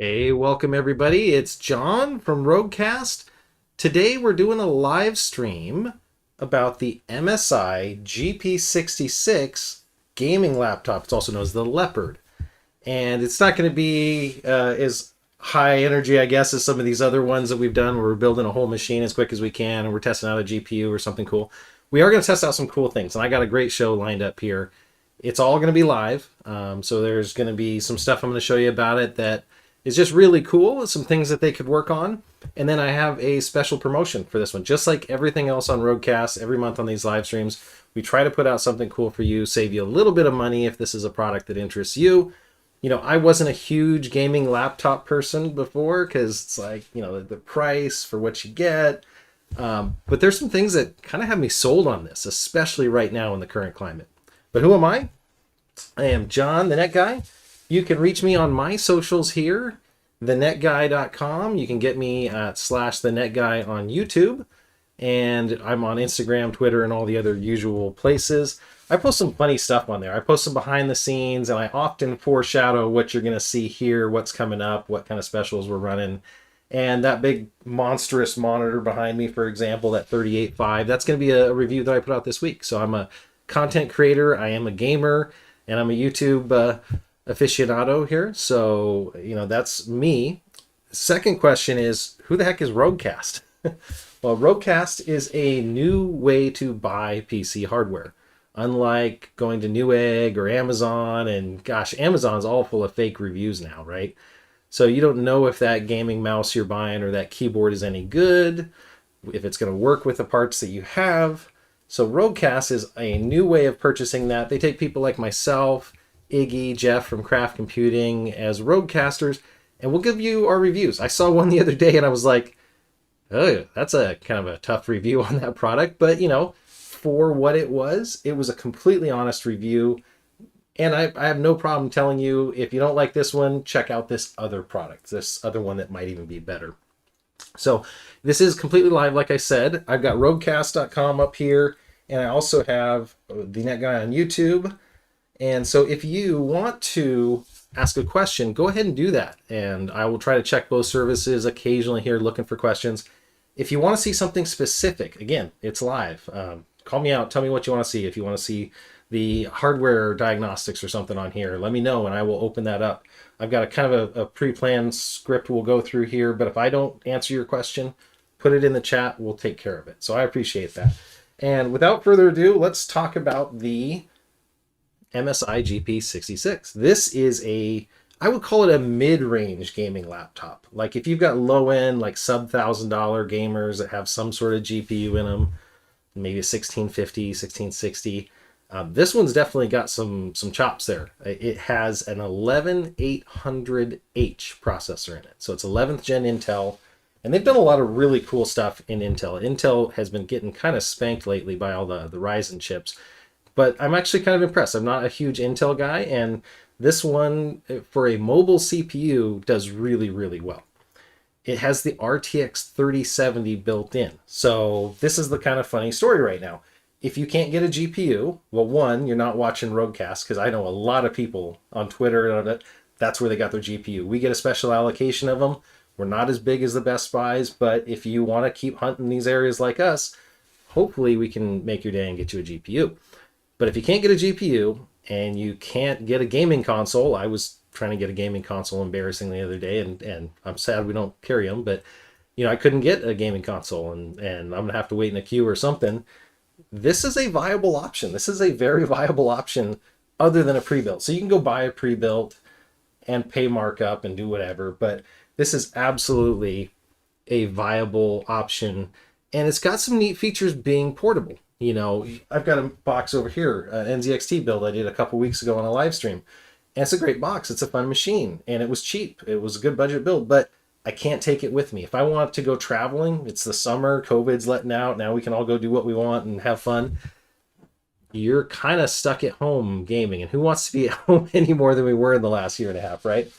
Hey, welcome everybody. It's John from Roguecast. Today we're doing a live stream about the MSI GP66 gaming laptop. It's also known as the Leopard. And it's not going to be as high energy, I guess, as some of these other ones that we've done where we're building a whole machine as quick as we can and we're testing out a GPU or something cool. We are going to test out some cool things, and I got a great show lined up here. It's all going to be live, so there's going to be some stuff I'm going to show you about it that is just really cool, some things that they could work on. And then I have a special promotion for this one. Just like everything else on Roguecast, every month on these live streams, we try to put out something cool for you, save you a little bit of money if this is a product that interests you. You know, I wasn't a huge gaming laptop person before because it's like, you know, the price for what you get. But there's some things that kind of have me sold on this, especially right now in the current climate. But who am I? I am John, the Net Guy. You can reach me on my socials here, thenetguy.com. You can get me at /thenetguy on YouTube. And I'm on Instagram, Twitter, and all the other usual places. I post some funny stuff on there. I post some behind the scenes, and I often foreshadow what you're going to see here, what's coming up, what kind of specials we're running. And that big monstrous monitor behind me, for example, that 38.5, that's going to be a review that I put out this week. So I'm a content creator, I am a gamer, and I'm a YouTube aficionado here. So, you know, that's me. Second question is, who the heck is Roguecast? Well, Roguecast is a new way to buy PC hardware. Unlike going to Newegg or Amazon, and gosh, Amazon's all full of fake reviews now, right? So you don't know if that gaming mouse you're buying or that keyboard is any good, if it's going to work with the parts that you have. So Roguecast is a new way of purchasing that. They take people like myself, Iggy, Jeff from Craft Computing as Roguecasters, and we'll give you our reviews. I saw one the other day and I was like, oh, that's a kind of a tough review on that product. But, you know, for what it was a completely honest review. And I have no problem telling you, if you don't like this one, check out this other product, this other one that might even be better. So this is completely live, like I said. I've got roguecast.com up here, and I also have the Net Guy on YouTube. And so if you want to ask a question, go ahead and do that. And I will try to check both services occasionally here, looking for questions. If you want to see something specific, again, it's live. Call me out. Tell me what you want to see. If you want to see the hardware diagnostics or something on here, let me know and I will open that up. I've got a kind of a pre-planned script we'll go through here, but if I don't answer your question, put it in the chat. We'll take care of it. So I appreciate that. And without further ado, let's talk about the MSI GP66. This is I would call it a mid-range gaming laptop. Like if you've got low-end, like sub-$1,000 gamers that have some sort of GPU in them, maybe a 1650, 1660. This one's definitely got some chops there. It has an 11800H processor in it. So it's 11th gen Intel. And they've done a lot of really cool stuff in Intel. Intel has been getting kind of spanked lately by all the Ryzen chips. But I'm actually kind of impressed. I'm not a huge Intel guy. And this one, for a mobile CPU, does really, really well. It has the RTX 3070 built in. So this is the kind of funny story right now. If you can't get a GPU, well, one, you're not watching Roguecast, because I know a lot of people on Twitter, that's where they got their GPU. We get a special allocation of them. We're not as big as the Best Buys, but if you want to keep hunting these areas like us, hopefully we can make your day and get you a GPU. But if you can't get a GPU and you can't get a gaming console, I was trying to get a gaming console embarrassingly the other day, and I'm sad we don't carry them, but you know, I couldn't get a gaming console and I'm gonna have to wait in a queue or something. This is a viable option. This is a very viable option other than a pre-built. So you can go buy a pre-built and pay markup and do whatever, but this is absolutely a viable option, and it's got some neat features being portable. You know, I've got a box over here, an NZXT build I did a couple weeks ago on a live stream. And it's a great box. It's a fun machine. And it was cheap. It was a good budget build, but I can't take it with me. If I want to go traveling, it's the summer, COVID's letting out. Now we can all go do what we want and have fun. You're kind of stuck at home gaming. And who wants to be at home any more than we were in the last year and a half, right?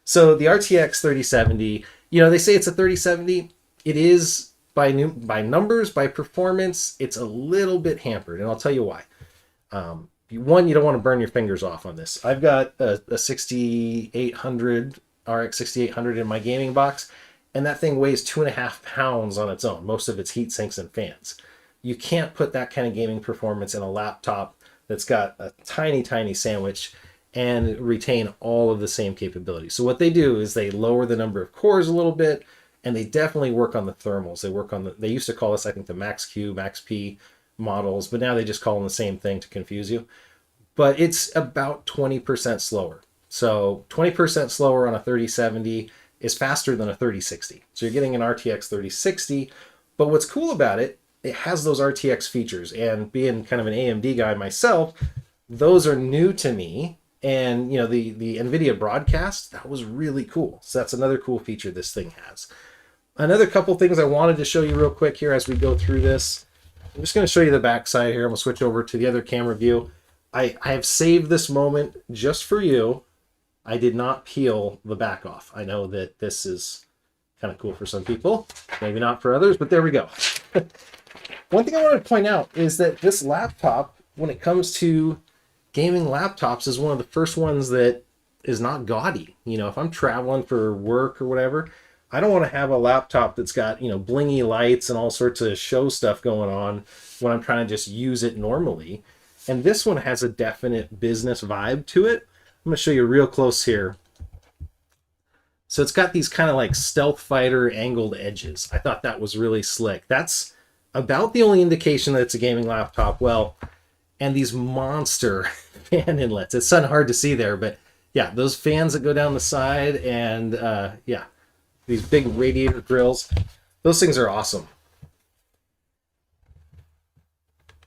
So the RTX 3070, you know, they say it's a 3070. It is by numbers, by performance, it's a little bit hampered, and I'll tell you why. One, you don't want to burn your fingers off on this. I've got a 6800 RX 6800 in my gaming box, and that thing weighs 2.5 pounds on its own. Most of its heat sinks and fans. You can't put that kind of gaming performance in a laptop that's got a tiny, tiny sandwich and retain all of the same capabilities. So what they do is they lower the number of cores a little bit, and they definitely work on the thermals. They work on they used to call this, I think, the Max Q, Max P models, but now they just call them the same thing to confuse you. But it's about 20% slower. So 20% slower on a 3070 is faster than a 3060. So you're getting an RTX 3060, but what's cool about it, it has those RTX features, and being kind of an AMD guy myself, those are new to me. And you know, the NVIDIA broadcast, that was really cool. So that's another cool feature this thing has. Another couple things I wanted to show you real quick here as we go through this. I'm just going to show you the back side here. I'm going to switch over to the other camera view. I have saved this moment just for you. I did not peel the back off. I know that this is kind of cool for some people, maybe not for others, but there we go. One thing I want to point out is that this laptop, when it comes to gaming laptops, is one of the first ones that is not gaudy. You know, if I'm traveling for work or whatever, I don't want to have a laptop that's got, you know, blingy lights and all sorts of show stuff going on when I'm trying to just use it normally. And this one has a definite business vibe to it. I'm going to show you real close here. So it's got these kind of like stealth fighter angled edges. I thought that was really slick. That's about the only indication that it's a gaming laptop. Well, and these monster fan inlets. It's kind of hard to see there, but yeah, those fans that go down the side, and yeah, these big radiator grills. Those things are awesome.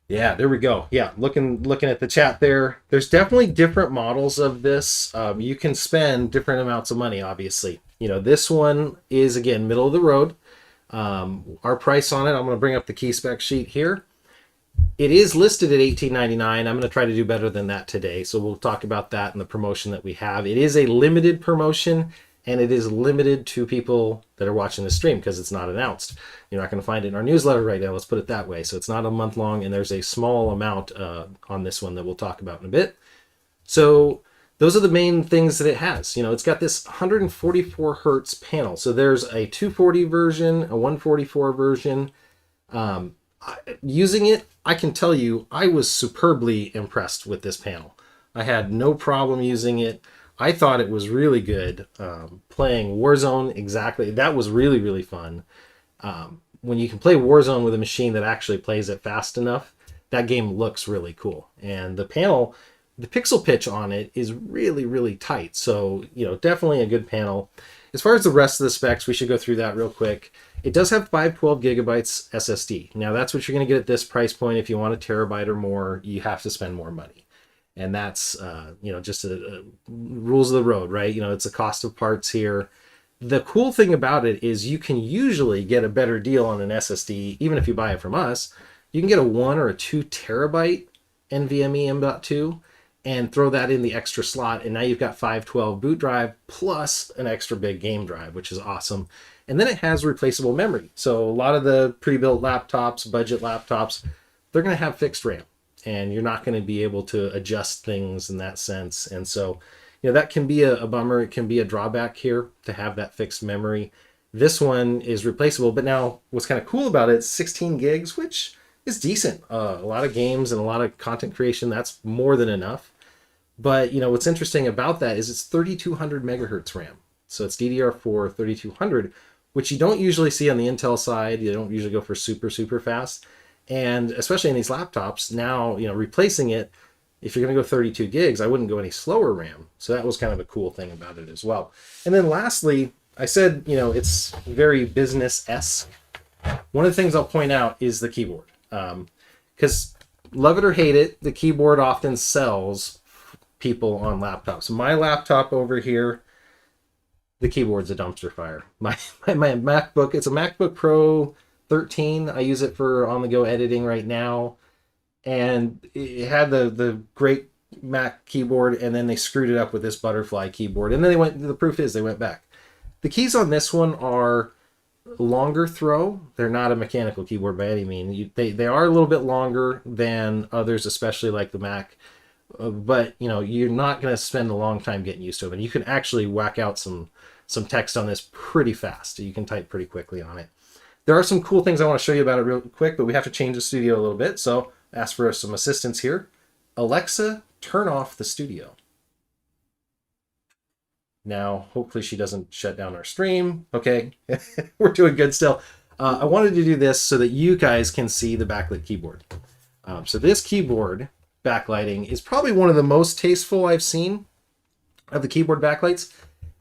Yeah, there we go. Yeah, looking at the chat there. There's definitely different models of this. You can spend different amounts of money, obviously. You know, this one is, again, middle of the road. Our price on it, I'm going to bring up the key spec sheet here. It is listed at $18.99. I'm going to try to do better than that today. So we'll talk about that in the promotion that we have. It is a limited promotion, and it is limited to people that are watching the stream because it's not announced. You're not going to find it in our newsletter right now. Let's put it that way. So it's not a month long, and there's a small amount on this one that we'll talk about in a bit. So those are the main things that it has. You know, it's got this 144 hertz panel. So there's a 240 version, a 144 version. Using it, I can tell you, I was superbly impressed with this panel. I had no problem using it. I thought it was really good. Playing Warzone, exactly. That was really, really fun. When you can play Warzone with a machine that actually plays it fast enough, that game looks really cool. And the panel, the pixel pitch on it is really, really tight. So, you know, definitely a good panel. As far as the rest of the specs, we should go through that real quick. It does have 512 gigabytes SSD. Now, that's what you're going to get at this price point. If you want a terabyte or more, you have to spend more money. And that's, you know, just rules of the road, right? You know, it's a cost of parts here. The cool thing about it is you can usually get a better deal on an SSD, even if you buy it from us. You can get a 1 or a 2 terabyte NVMe M.2 and throw that in the extra slot. And now you've got 512 boot drive plus an extra big game drive, which is awesome. And then it has replaceable memory. So a lot of the pre-built laptops, budget laptops, they're going to have fixed RAM. And you're not going to be able to adjust things in that sense. And so, you know, that can be a bummer. It can be a drawback here to have that fixed memory. This one is replaceable, but now what's kind of cool about it is 16 gigs, which is decent. A lot of games and a lot of content creation, that's more than enough. But, you know, what's interesting about that is it's 3200 megahertz RAM. So it's DDR4 3200, which you don't usually see on the Intel side. You don't usually go for super, super fast. And especially in these laptops, now, you know, replacing it, if you're going to go 32 gigs, I wouldn't go any slower RAM. So that was kind of a cool thing about it as well. And then lastly, I said, you know, it's very business-esque. One of the things I'll point out is the keyboard. Because love it or hate it, the keyboard often sells people on laptops. My laptop over here, the keyboard's a dumpster fire. My MacBook, it's a MacBook Pro 13. I use it for on-the-go editing right now. And it had the great Mac keyboard, and then they screwed it up with this butterfly keyboard. And then the proof is they went back. The keys on this one are longer throw. They're not a mechanical keyboard by any means. They are a little bit longer than others, especially like the Mac. But, you know, you're not going to spend a long time getting used to them. And you can actually whack out some some text on this pretty fast. You can type pretty quickly on it. There are some cool things I want to show you about it real quick, but we have to change the studio a little bit. So ask for some assistance here. Alexa, turn off the studio. Now, hopefully she doesn't shut down our stream. Okay, we're doing good still. I wanted to do this so that you guys can see the backlit keyboard. So this keyboard backlighting is probably one of the most tasteful I've seen of the keyboard backlights.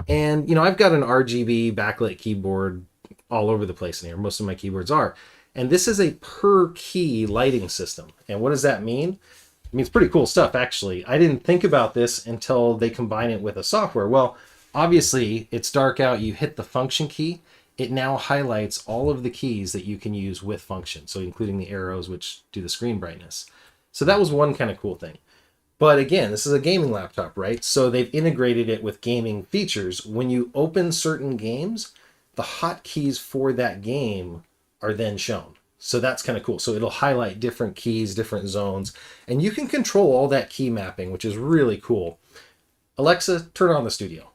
And, you know, I've got an RGB backlit keyboard all over the place in here. Most of my keyboards are. And this is a per key lighting system. And what does that mean? I mean, it's pretty cool stuff, actually. I didn't think about this until they combine it with a software. Well, obviously, it's dark out. You hit the function key. It now highlights all of the keys that you can use with function. So including the arrows, which do the screen brightness. So that was one kind of cool thing. But again, this is a gaming laptop, right? So they've integrated it with gaming features. When you open certain games, the hotkeys for that game are then shown. So that's kind of cool. So it'll highlight different keys, different zones, and you can control all that key mapping, which is really cool. Alexa, turn on the studio.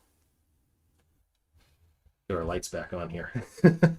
Get our lights back on here.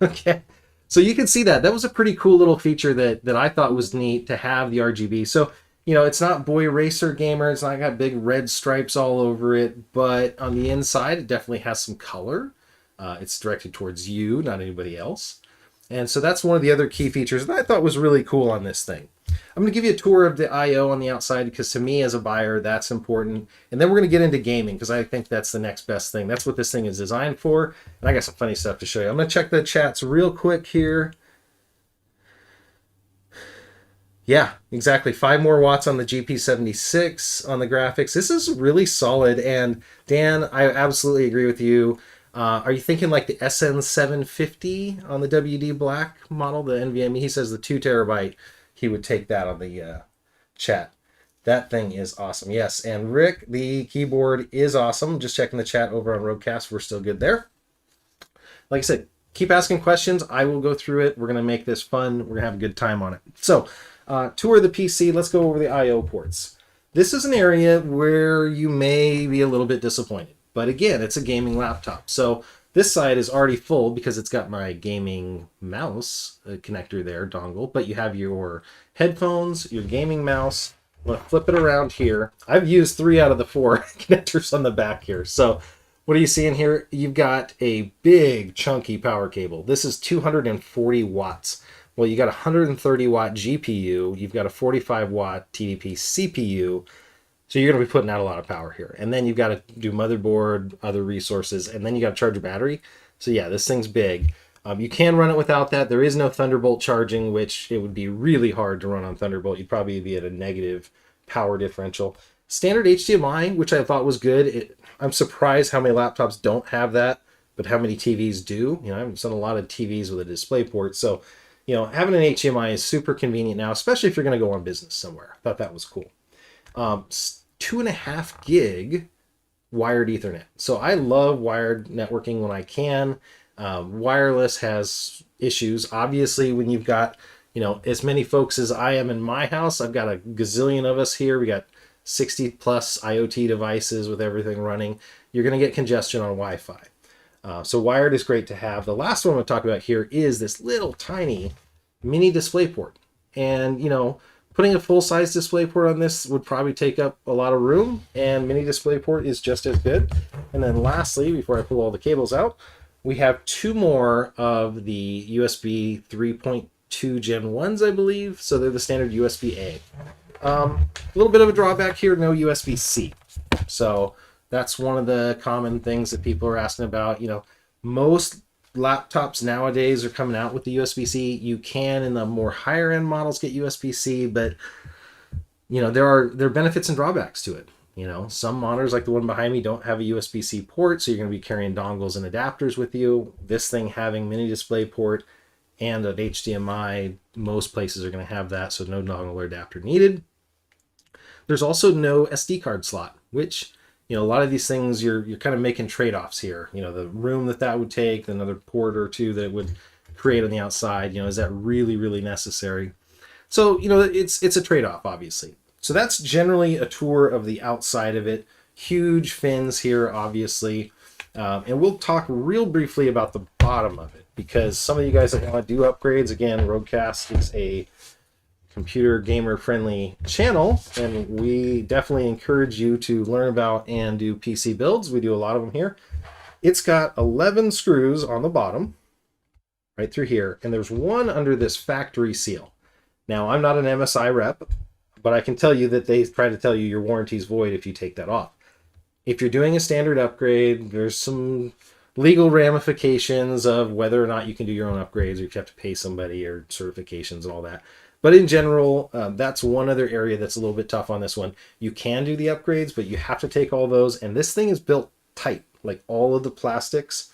Okay. So you can see that. That was a pretty cool little feature that I thought was neat to have the RGB. So, you know, it's not Boy Racer Gamer. It's not got big red stripes all over it, but on the inside, it definitely has some color. It's directed towards you, not anybody else. And so that's one of the other key features that I thought was really cool on this thing. I'm going to give you a tour of the I/O on the outside because to me as a buyer, that's important. And then we're going to get into gaming because I think that's the next best thing. That's what this thing is designed for. And I got some funny stuff to show you. I'm going to check the chats real quick here. Yeah, exactly. 5 more watts on the GP76 on the graphics. This is really solid. And Dan, I absolutely agree with you. Are you thinking like the SN750 on the WD Black model, the NVMe? He says the 2 terabyte, he would take that on the chat. That thing is awesome. Yes, and Rick, the keyboard is awesome. Just checking the chat over on Roadcast. We're still good there. Like I said, keep asking questions. I will go through it. We're going to make this fun. We're going to have a good time on it. So, tour of the PC. Let's go over the I/O ports. This is an area where you may be a little bit disappointed. But again, it's a gaming laptop. So this side is already full because it's got my gaming mouse connector there, dongle. But you have your headphones, your gaming mouse. I'm going to flip it around here. I've used 3 out of the 4 connectors on the back here. So what are you seeing here? You've got a big chunky power cable. This is 240 watts. Well, you got a 130 watt GPU. You've got a 45 watt TDP CPU. So you're going to be putting out a lot of power here. And then you've got to do motherboard, other resources, and then you got to charge your battery. So yeah, this thing's big. You can run it without that. There is no Thunderbolt charging, which it would be really hard to run on Thunderbolt. You'd probably be at a negative power differential. Standard HDMI, which I thought was good. I'm surprised how many laptops don't have that, but how many TVs do. You know, I haven't seen a lot of TVs with a display port. So, you know, having an HDMI is super convenient now, especially if you're going to go on business somewhere. I thought that was cool. 2.5 gig wired Ethernet. So I love wired networking when I can. Wireless has issues. Obviously, when you've got, you know, as many folks as I am in my house, I've got a gazillion of us here. We got 60 plus IoT devices with everything running. You're going to get congestion on Wi-Fi. So wired is great to have. The last one I'm going to talk about here is this little tiny mini DisplayPort. And, you know, putting a full-size DisplayPort on this would probably take up a lot of room, and mini DisplayPort is just as good. And then lastly, before I pull all the cables out, we have 2 more of the USB 3.2 Gen 1s, I believe. So they're the standard USB-A. A little bit of a drawback here, no USB-C. So that's one of the common things that people are asking about. You know, most laptops nowadays are coming out with the USB-C. You can, in the more higher end models, get USB-C, but you know, there are benefits and drawbacks to it. You know, some monitors like the one behind me don't have a USB-C port, so you're going to be carrying dongles and adapters with you. This thing having mini DisplayPort and an HDMI, most places are going to have that, so no dongle or adapter needed. There's also no SD card slot, which, you know, a lot of these things you're kind of making trade-offs here. You know, the room that would take, another port or 2 that it would create on the outside, you know, is that really, really necessary? So, you know, it's a trade-off, obviously. So that's generally a tour of the outside of it. Huge fins here, obviously. And we'll talk real briefly about the bottom of it, because some of you guys that want to do upgrades, again, Roguecast is a computer gamer friendly channel, and we definitely encourage you to learn about and do PC builds. We do a lot of them here. It's got 11 screws on the bottom, right through here, and there's one under this factory seal. Now, I'm not an MSI rep, but I can tell you that they try to tell you your warranty's void if you take that off. If you're doing a standard upgrade, there's some legal ramifications of whether or not you can do your own upgrades, or if you have to pay somebody, or certifications and all that. But in general, that's one other area that's a little bit tough on this one. You can do the upgrades, but you have to take all those. And this thing is built tight, like all of the plastics.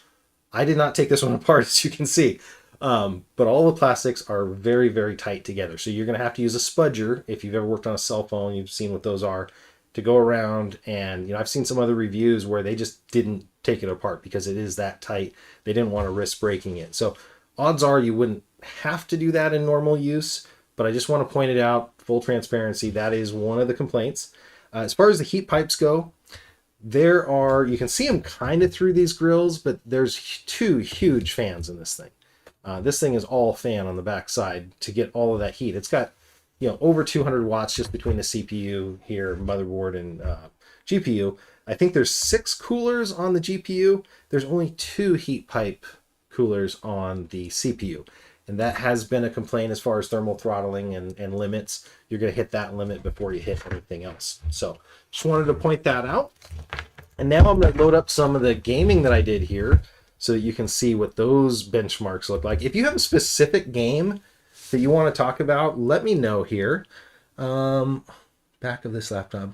I did not take this one apart, as you can see. But all the plastics are very, very tight together. So you're going to have to use a spudger. If you've ever worked on a cell phone, you've seen what those are, to go around. And I've seen some other reviews where they just didn't take it apart because it is that tight. They didn't want to risk breaking it. So odds are you wouldn't have to do that in normal use, but I just want to point it out, full transparency, that is one of the complaints. As far as the heat pipes go, you can see them kind of through these grills, but there's two huge fans in this thing. This thing is all fan on the back side to get all of that heat. It's got over 200 watts just between the CPU here, motherboard, and GPU. I think there's 6 coolers on the GPU. There's only 2 heat pipe coolers on the CPU. And that has been a complaint as far as thermal throttling and limits. You're going to hit that limit before you hit anything else. So just wanted to point that out. And now I'm going to load up some of the gaming that I did here so that you can see what those benchmarks look like. If you have a specific game that you want to talk about, let me know here. Back of this laptop.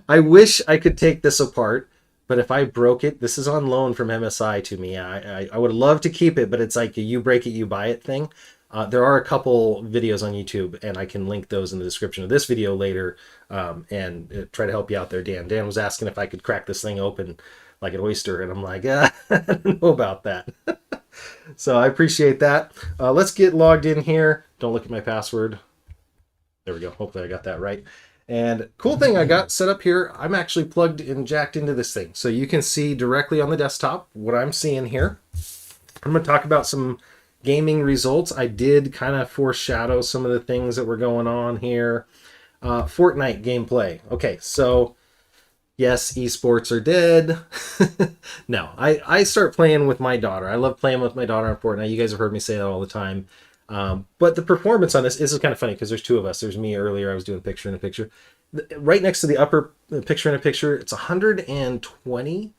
I wish I could take this apart, but if I broke it, this is on loan from MSI to me. I would love to keep it, but it's like a you break it, you buy it thing. There are a couple videos on YouTube, and I can link those in the description of this video later, and try to help you out there, Dan. Dan was asking if I could crack this thing open like an oyster, and I'm like, I don't know about that. So I appreciate that. Let's get logged in here. Don't look at my password. There we go. Hopefully I got that right. And cool thing I got set up here, I'm actually plugged and jacked into this thing. So you can see directly on the desktop what I'm seeing here. I'm going to talk about some gaming results. I did kind of foreshadow some of the things that were going on here. Fortnite gameplay. Okay, so yes, esports are dead. No, I start playing with my daughter. I love playing with my daughter on Fortnite. You guys have heard me say that all the time. But the performance on this is kind of funny because there's 2 of us. There's me earlier. I was doing picture in a picture. Right next to the upper picture in a picture, it's 120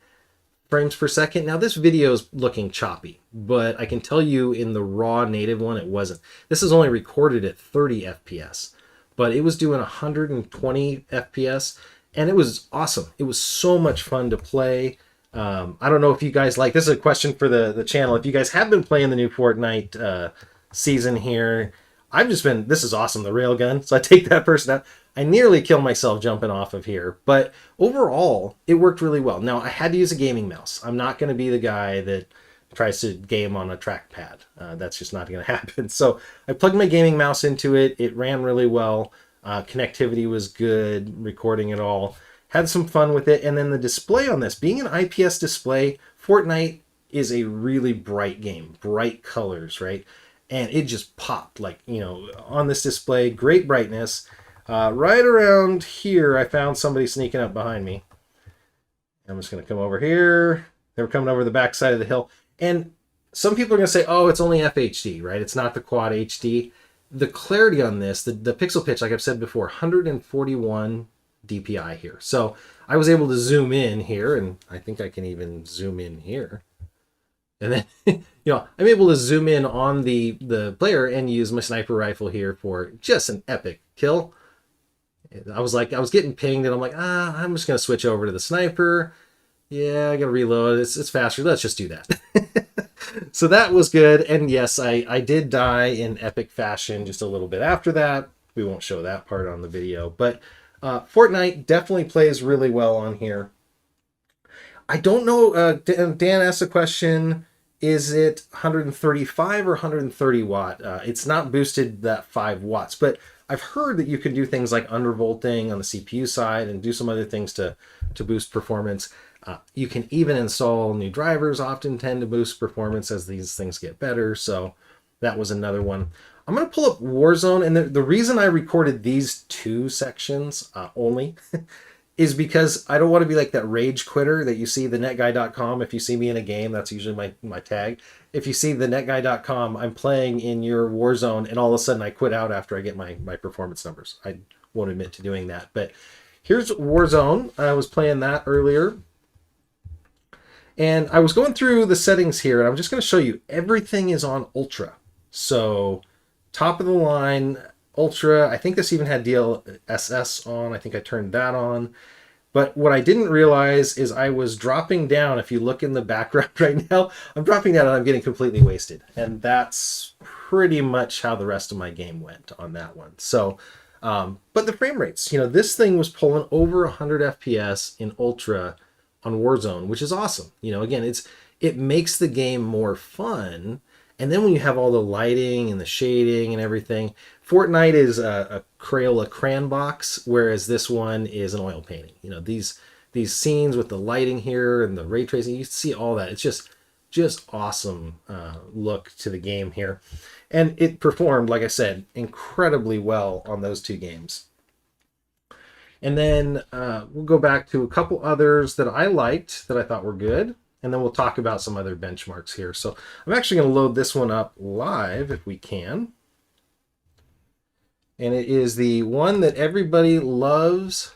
frames per second. Now this video is looking choppy, but I can tell you in the raw native one, it wasn't. This is only recorded at 30 FPS, but it was doing 120 FPS, and it was awesome. It was so much fun to play. I don't know if you guys like, this is a question for the channel. If you guys have been playing the new Fortnite season here, this is awesome, the railgun. So I take that person out. I nearly kill myself jumping off of here, but overall it worked really well. Now I had to use a gaming mouse. I'm not going to be the guy that tries to game on a trackpad. That's just not going to happen. So I plugged my gaming mouse into it. It ran really well. Connectivity was good, recording it all. Had some fun with it. And then the display on this, being an IPS display, Fortnite is a really bright game, bright colors, right? And it just popped like, on this display, great brightness. Right around here, I found somebody sneaking up behind me. I'm just going to come over here. They were coming over the back side of the hill. And some people are going to say, oh, it's only FHD, right? It's not the quad HD. The clarity on this, the pixel pitch, like I've said before, 141 DPI here. So I was able to zoom in here, and I think I can even zoom in here. And then, I'm able to zoom in on the player and use my sniper rifle here for just an epic kill. I was getting pinged, and I'm like, I'm just going to switch over to the sniper. Yeah, I got to reload. It's faster. Let's just do that. So that was good. And yes, I did die in epic fashion just a little bit after that. We won't show that part on the video. But Fortnite definitely plays really well on here. I don't know. Dan asked a question. Is it 135 or 130 watt? It's not boosted that 5 watts, but I've heard that you can do things like undervolting on the CPU side and do some other things to boost performance. You can even install new drivers, often tend to boost performance as these things get better. So that was another one. I'm going to pull up Warzone, and the reason I recorded these two sections only is because I don't want to be like that rage quitter that you see the netguy.com. If you see me in a game, that's usually my tag. If you see the netguy.com, I'm playing in your Warzone, and all of a sudden I quit out after I get my performance numbers. I won't admit to doing that. But here's Warzone. I was playing that earlier. And I was going through the settings here, and I'm just going to show you everything is on Ultra. So top of the line, Ultra. I think this even had DLSS on. I think I turned that on. But what I didn't realize is I was dropping down. If you look in the background right now, I'm dropping down and I'm getting completely wasted. And that's pretty much how the rest of my game went on that one. So, but the frame rates, this thing was pulling over 100 FPS in Ultra on Warzone, which is awesome. Again, it makes the game more fun. And then when you have all the lighting and the shading and everything, Fortnite is a Crayola crayon box, whereas this one is an oil painting. These scenes with the lighting here and the ray tracing, you see all that. It's just awesome look to the game here. And it performed, like I said, incredibly well on those two games. And then we'll go back to a couple others that I liked that I thought were good. And then we'll talk about some other benchmarks here. So I'm actually going to load this one up live if we can. And it is the one that everybody loves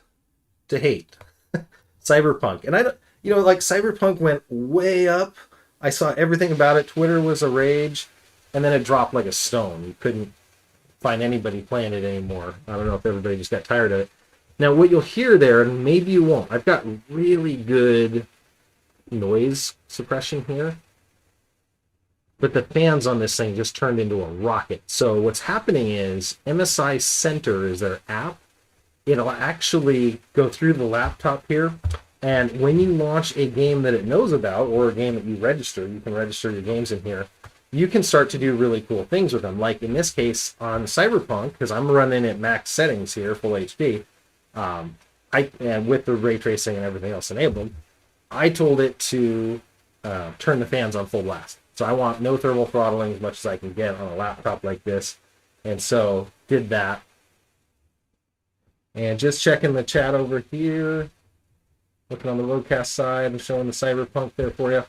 to hate. Cyberpunk. And like Cyberpunk went way up. I saw everything about it. Twitter was a rage. And then it dropped like a stone. You couldn't find anybody playing it anymore. I don't know if everybody just got tired of it. Now what you'll hear there, and maybe you won't, I've got really good noise suppression here, but the fans on this thing just turned into a rocket. So what's happening is MSI Center is their app. It'll actually go through the laptop here, and when you launch a game that it knows about or a game that you can register your games in here, you can start to do really cool things with them. Like in this case on Cyberpunk, because I'm running at max settings here, full HD, and with the ray tracing and everything else enabled, I told it to turn the fans on full blast. So I want no thermal throttling as much as I can get on a laptop like this. And so did that. And just checking the chat over here. Looking on the Roadcast side and showing the Cyberpunk there for you.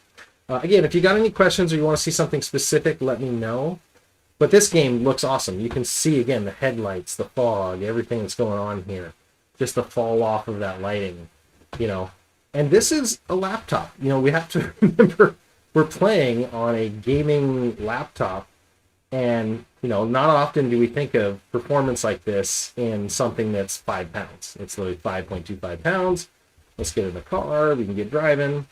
Again, if you got any questions or you want to see something specific, let me know. But this game looks awesome. You can see, again, the headlights, the fog, everything that's going on here. Just the fall off of that lighting, And this is a laptop. We have to remember we're playing on a gaming laptop. And, not often do we think of performance like this in something that's 5 pounds. It's literally 5.25 pounds. Let's get in the car. We can get driving.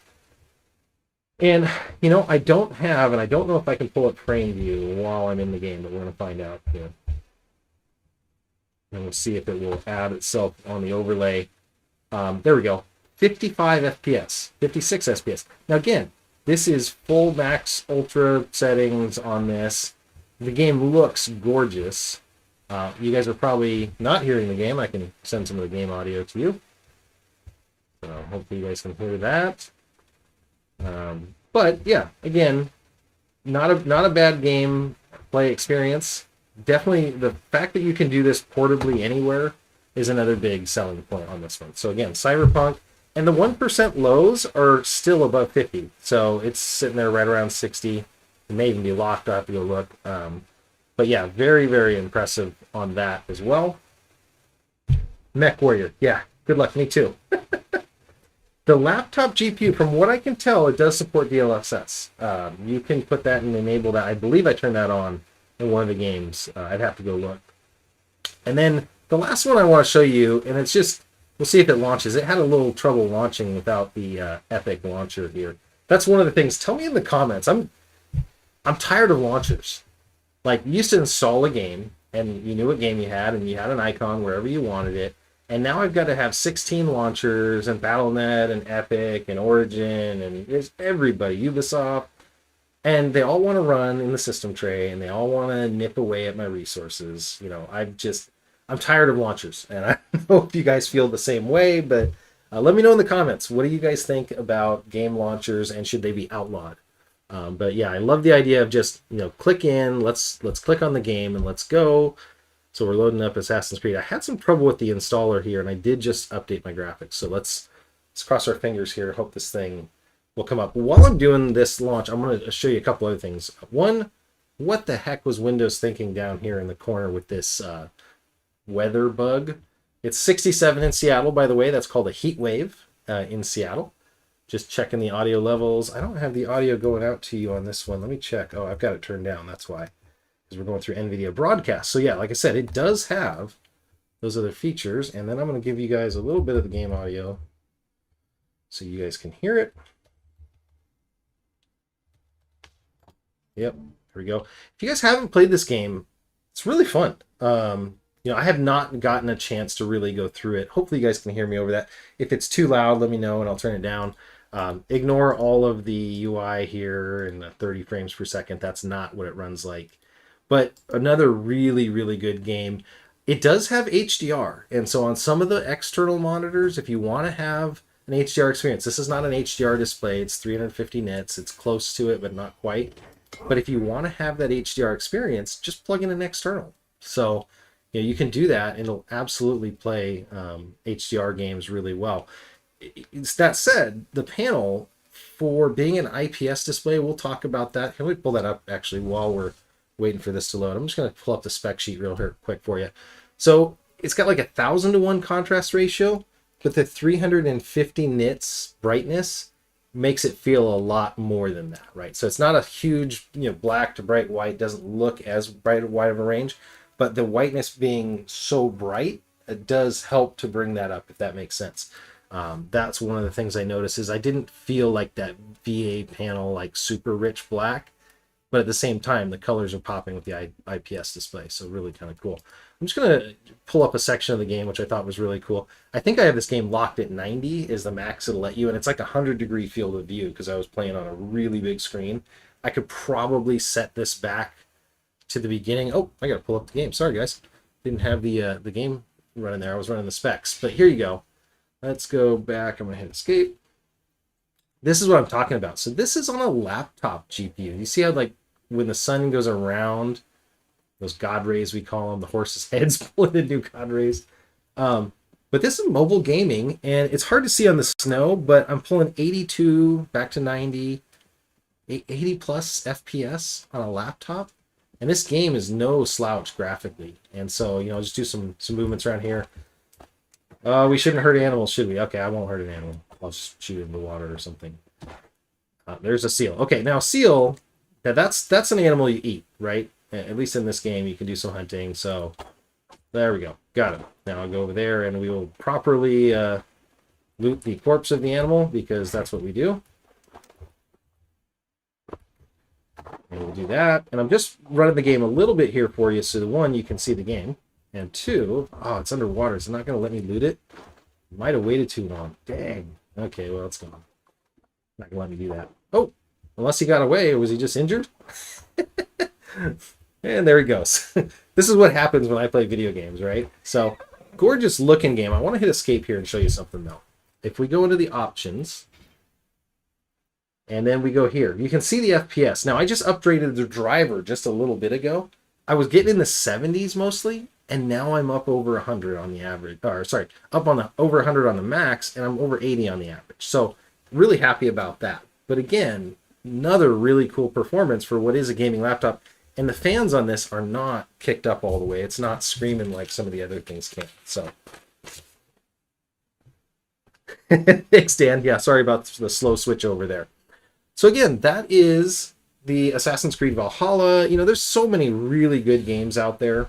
And, I don't know if I can pull up frame view while I'm in the game, but we're going to find out here. And we'll see if it will add itself on the overlay. There we go. 55 FPS, 56 FPS. Now again, this is full max ultra settings on this. The game looks gorgeous. You guys are probably not hearing the game. I can send some of the game audio to you. So hopefully you guys can hear that. But yeah, again, not a bad game play experience. Definitely the fact that you can do this portably anywhere is another big selling point on this one. So again, Cyberpunk, and the 1% lows are still above 50. So it's sitting there right around 60. It may even be locked. I have to go look. But yeah, very, very impressive on that as well. Mech Warrior. Yeah, good luck. Me too. The laptop GPU, from what I can tell, it does support DLSS. You can put that and enable that. I believe I turned that on in one of the games. I'd have to go look. And then the last one I want to show you, and it's just, we'll see if it launches. It had a little trouble launching without the Epic launcher here. That's one of the things. Tell me in the comments. I'm tired of launchers. Like, you used to install a game, and you knew what game you had, and you had an icon wherever you wanted it. And now I've got to have 16 launchers, and Battle.net, and Epic, and Origin, and there's everybody, Ubisoft. And they all want to run in the system tray, and they all want to nip away at my resources. I'm tired of launchers, and I don't know if you guys feel the same way, but let me know in the comments. What do you guys think about game launchers, and should they be outlawed? But yeah, I love the idea of just, click in, let's click on the game and let's go. So we're loading up Assassin's Creed. I had some trouble with the installer here, and I did just update my graphics. So let's cross our fingers here. Hope this thing will come up. While I'm doing this launch, I'm going to show you a couple other things. One, what the heck was Windows thinking down here in the corner with this weather bug? It's 67 in Seattle, by the way. That's called a heat wave in Seattle. Just checking the audio levels. I don't have the audio going out to you on this one. Let me check. Oh, I've got it turned down. That's why. Because we're going through NVIDIA broadcast. So yeah, like I said, it does have those other features. And then I'm going to give you guys a little bit of the game audio so you guys can hear it. Yep, here we go. If you guys haven't played this game, it's really fun. I have not gotten a chance to really go through it. Hopefully you guys can hear me over that. If it's too loud, let me know and I'll turn it down. Ignore all of the UI here and the 30 frames per second. That's not what it runs like. But another really, really good game. It does have HDR. And so on some of the external monitors, if you want to have an HDR experience, this is not an HDR display. It's 350 nits. It's close to it, but not quite. But if you want to have that HDR experience, just plug in an external. So you can do that, and it'll absolutely play HDR games really well. That said, the panel, for being an IPS display, we'll talk about that. Can we pull that up, actually, while we're waiting for this to load? I'm just going to pull up the spec sheet real quick for you. So it's got like 1,000:1 contrast ratio, but the 350 nits brightness makes it feel a lot more than that, right? So it's not a huge, black to bright white, doesn't look as bright or wide of a range, but the whiteness being so bright, it does help to bring that up, if that makes sense. That's one of the things I noticed is I didn't feel like that VA panel, like super rich black, but at the same time, the colors are popping with the IPS display. So really kind of cool. I'm just going to pull up a section of the game, which I thought was really cool. I think I have this game locked at 90 is the max it'll let you, and it's like a 100-degree field of view because I was playing on a really big screen. I could probably set this back to the beginning. Oh, I got to pull up the game. Sorry, guys. Didn't have the game running there. I was running the specs. But here you go. Let's go back. I'm going to hit escape. This is what I'm talking about. So this is on a laptop GPU. You see how, like, when the sun goes around, those god rays, we call them, the horse's heads pulling into god rays. But this is mobile gaming, and it's hard to see on the snow, but I'm pulling 82 back to 90, 80 plus FPS on a laptop. And this game is no slouch graphically. And so, just do some movements around here. We shouldn't hurt animals, should we? Okay, I won't hurt an animal. I'll just shoot it in the water or something. There's a seal. Okay, now seal, that's an animal you eat, right? At least in this game, you can do some hunting. So there we go. Got it. Now I'll go over there and we will properly loot the corpse of the animal because that's what we do. And we'll do that. And I'm just running the game a little bit here for you. So one, you can see the game. And two, oh, it's underwater. It's not going to let me loot it. Might have waited too long. Dang. Okay, well, it's gone. Not going to let me do that. Oh, unless he got away. Or was he just injured? And there he goes. This is what happens when I play video games, right? So, gorgeous looking game. I want to hit escape here and show you something, though. If we go into the options, and then we go here, you can see the FPS. Now, I just upgraded the driver just a little bit ago. I was getting in the 70s mostly, and now I'm up over 100 on the average. Or, sorry, up on the over 100 on the max, and I'm over 80 on the average. So, really happy about that. But again, another really cool performance for what is a gaming laptop. And the fans on this are not kicked up all the way. It's not screaming like some of the other things can. So, thanks, Dan. Yeah, sorry about the slow switch over there. So again, that is the Assassin's Creed Valhalla. There's so many really good games out there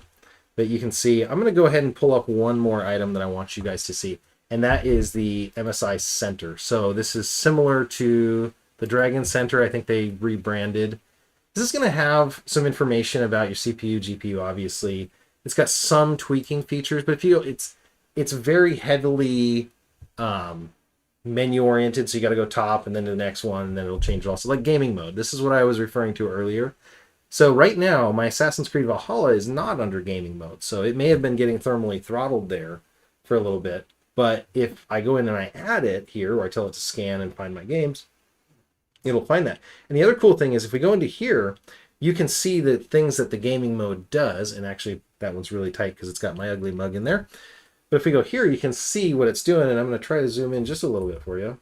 that you can see. I'm going to go ahead and pull up one more item that I want you guys to see, and that is the MSI Center. So this is similar to the Dragon Center. I think they rebranded. This is going to have some information about your CPU, GPU, obviously. It's got some tweaking features, but it's very heavily menu oriented, so you got to go top and then to the next one, and then it'll change it also, like gaming mode. This is what I was referring to earlier. So right now, my Assassin's Creed Valhalla is not under gaming mode. So it may have been getting thermally throttled there for a little bit. But if I go in and I add it here, or I tell it to scan and find my games, it'll find that. And the other cool thing is if we go into here, you can see the things that the gaming mode does. And actually, that one's really tight because it's got my ugly mug in there. But if we go here, you can see what it's doing. And I'm going to try to zoom in just a little bit for you.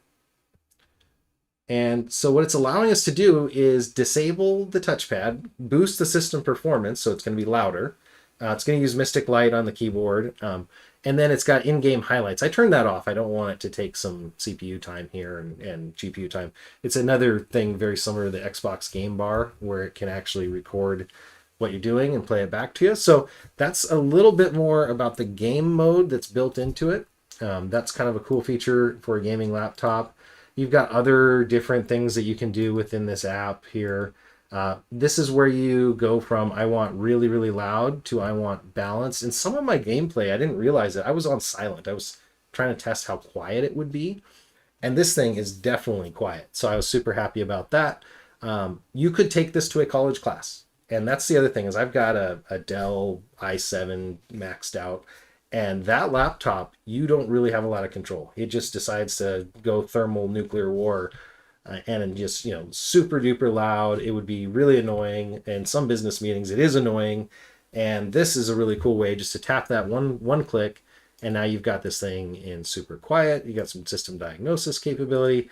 And so what it's allowing us to do is disable the touchpad, boost the system performance, so it's going to be louder. It's going to use Mystic Light on the keyboard. And then it's got in-game highlights. I turned that off. I don't want it to take some CPU time here and GPU time. It's another thing very similar to the Xbox Game Bar, where it can actually record what you're doing and play it back to you. So that's a little bit more about the game mode that's built into it. That's kind of a cool feature for a gaming laptop. You've got other different things that you can do within this app here. This is where you go from I want really, really loud to I want balanced. In some of my gameplay, I didn't realize it. I was on silent. I was trying to test how quiet it would be. And this thing is definitely quiet. So I was super happy about that. You could take this to a college class. And that's the other thing is I've got a Dell i7 maxed out. And that laptop, you don't really have a lot of control. It just decides to go thermal nuclear war and just, you know, super duper loud. It would be really annoying. In some business meetings, it is annoying. And this is a really cool way just to tap that one click. And now you've got this thing in super quiet. You got some system diagnosis capability.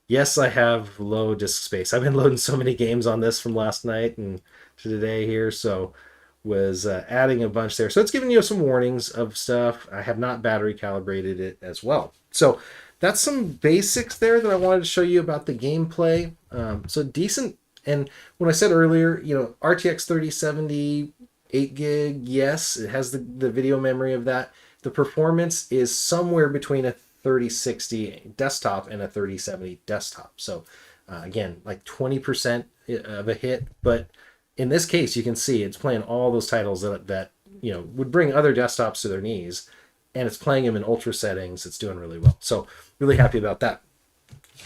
Yes, I have low disk space. I've been loading so many games on this from last night and to today here. So was adding a bunch there. So it's giving you some warnings of stuff. I have not battery calibrated it as well. So that's some basics there that I wanted to show you about the gameplay. So decent. And when I said earlier, you know, RTX 3070, 8 gig, yes, it has the video memory of that. The performance is somewhere between a 3060 desktop and a 3070 desktop. So again, like 20% of a hit, but in this case, you can see it's playing all those titles that you know would bring other desktops to their knees, and it's playing them in ultra settings. It's doing really well. So really happy about that.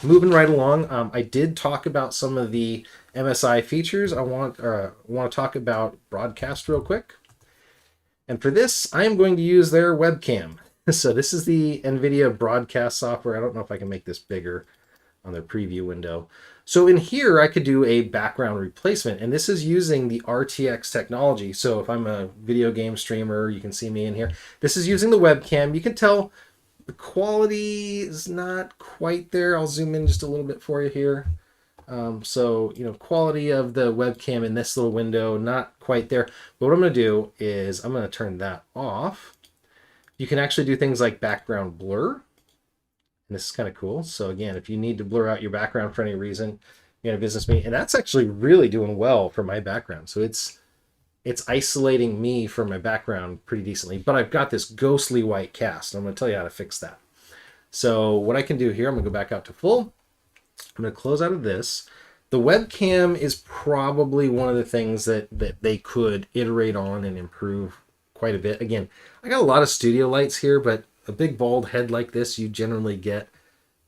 Moving right along, I did talk about some of the MSI features. I want to talk about broadcast real quick. And for this, I am going to use their webcam. So this is the NVIDIA broadcast software. I don't know if I can make this bigger on their preview window. So in here, I could do a background replacement, and this is using the RTX technology. So if I'm a video game streamer, you can see me in here. This is using the webcam. You can tell the quality is not quite there. I'll zoom in just a little bit for you here. So, you know, quality of the webcam in this little window, not quite there. But what I'm going to do is I'm going to turn that off. You can actually do things like background blur. And this is kind of cool. So again, if you need to blur out your background for any reason, you're in a business meeting, and that's actually really doing well for my background. So it's isolating me from my background pretty decently, but I've got this ghostly white cast. I'm going to tell you how to fix that. So what I can do here, I'm going to go back out to full. I'm going to close out of this. The webcam is probably one of the things that they could iterate on and improve quite a bit. Again, I got a lot of studio lights here, but a big bald head like this, you generally get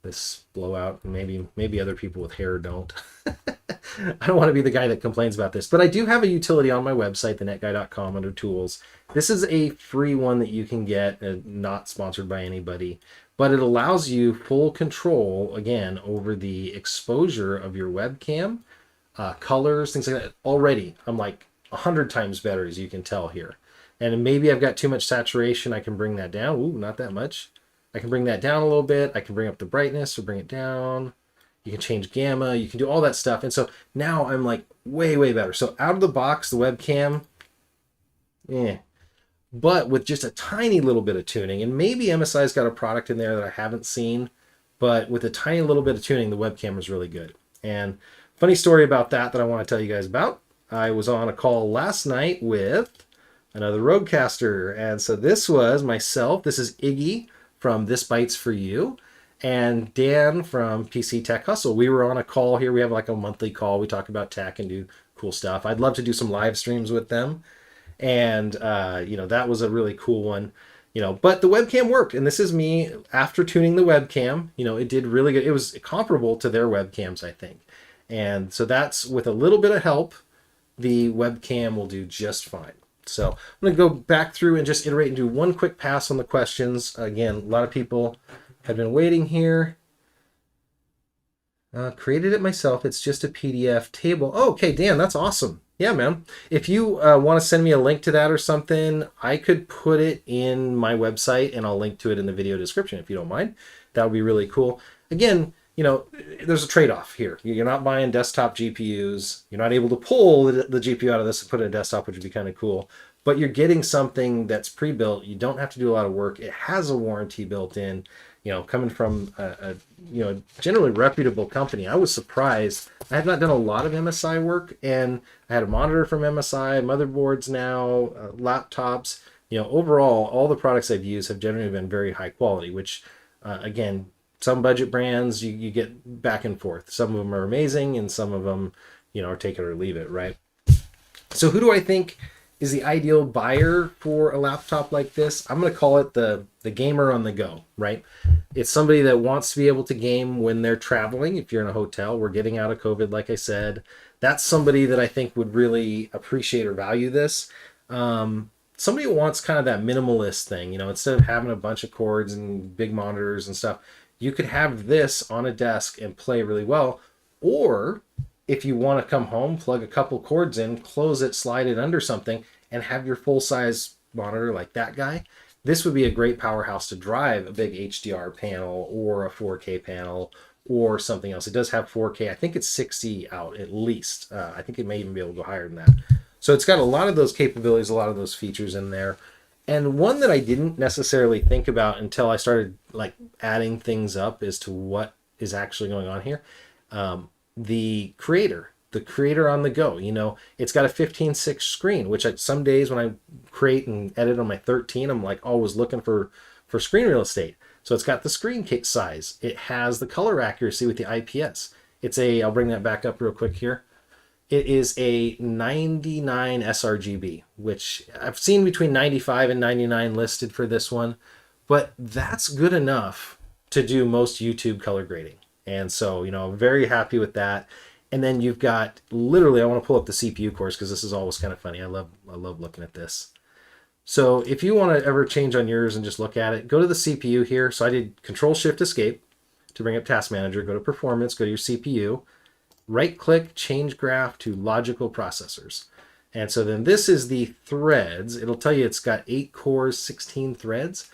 this blowout. Maybe other people with hair don't. I don't want to be the guy that complains about this, but I do have a utility on my website, thenetguy.com, under tools. This is a free one that you can get, not sponsored by anybody, but it allows you full control, again, over the exposure of your webcam, colors, things like that. Already, I'm like 100 times better, as you can tell here. And maybe I've got too much saturation. I can bring that down. Ooh, not that much. I can bring that down a little bit. I can bring up the brightness or bring it down. You can change gamma. You can do all that stuff. And so now I'm like way, way better. So out of the box, the webcam, but with just a tiny little bit of tuning. And maybe MSI's got a product in there that I haven't seen, but with a tiny little bit of tuning, the webcam is really good. And funny story about that I want to tell you guys about. I was on a call last night with another Rodecaster. And so this was myself. This is Iggy from This Bytes For You. And Dan from PC Tech Hustle. We were on a call here. We have like a monthly call. We talk about tech and do cool stuff. I'd love to do some live streams with them. And, you know, that was a really cool one. You know, but the webcam worked. And this is me after tuning the webcam. You know, it did really good. It was comparable to their webcams, I think. And so that's with a little bit of help. the webcam will do just fine. So I'm going to go back through and just iterate and do one quick pass on the questions. Again, a lot of people have been waiting here. Created it myself. It's just a PDF table. Oh, okay, Dan, that's awesome. Yeah, man. If you want to send me a link to that or something, I could put it in my website and I'll link to it in the video description if you don't mind. That would be really cool. Again, you know, there's a trade-off here. You're not buying desktop GPUs. You're not able to pull the GPU out of this and put it in a desktop, which would be kind of cool. But you're getting something that's pre-built. You don't have to do a lot of work. It has a warranty built in. You know, coming from a generally reputable company, I was surprised. I have not done a lot of MSI work, and I had a monitor from MSI, motherboards now, laptops. You know, overall, all the products I've used have generally been very high quality, which, again, some budget brands, you get back and forth. Some of them are amazing, and some of them, you know, are take it or leave it, right? So who do I think is the ideal buyer for a laptop like this? I'm going to call it the gamer on the go, right? It's somebody that wants to be able to game when they're traveling. If you're in a hotel, we're getting out of COVID, like I said. That's somebody that I think would really appreciate or value this. Somebody who wants kind of that minimalist thing, you know, instead of having a bunch of cords and big monitors and stuff, you could have this on a desk and play really well. Or if you want to come home, plug a couple cords in, close it, slide it under something, and have your full-size monitor like that guy, this would be a great powerhouse to drive a big HDR panel or a 4K panel or something else. It does have 4K. I think it's 60 out at least. I think it may even be able to go higher than that. So it's got a lot of those capabilities, a lot of those features in there. And one that I didn't necessarily think about until I started like adding things up as to what is actually going on here. The creator on the go, you know, it's got a 15:6 screen, which some days when I create and edit on my 13, I'm like always looking for screen real estate. So it's got the screen size. It has the color accuracy with the IPS. I'll bring that back up real quick here. It is a 99 sRGB, which I've seen between 95 and 99 listed for this one, but that's good enough to do most YouTube color grading. And so, you know, I'm very happy with that. And then you've got literally, I want to pull up the CPU cores because this is always kind of funny. I love looking at this. So if you want to ever change on yours and just look at it, go to the CPU here. So I did Control-Shift-Escape to bring up Task Manager. Go to Performance, go to your CPU. Right-click, change graph to Logical Processors. And so then this is the threads. It'll tell you it's got 8 cores, 16 threads.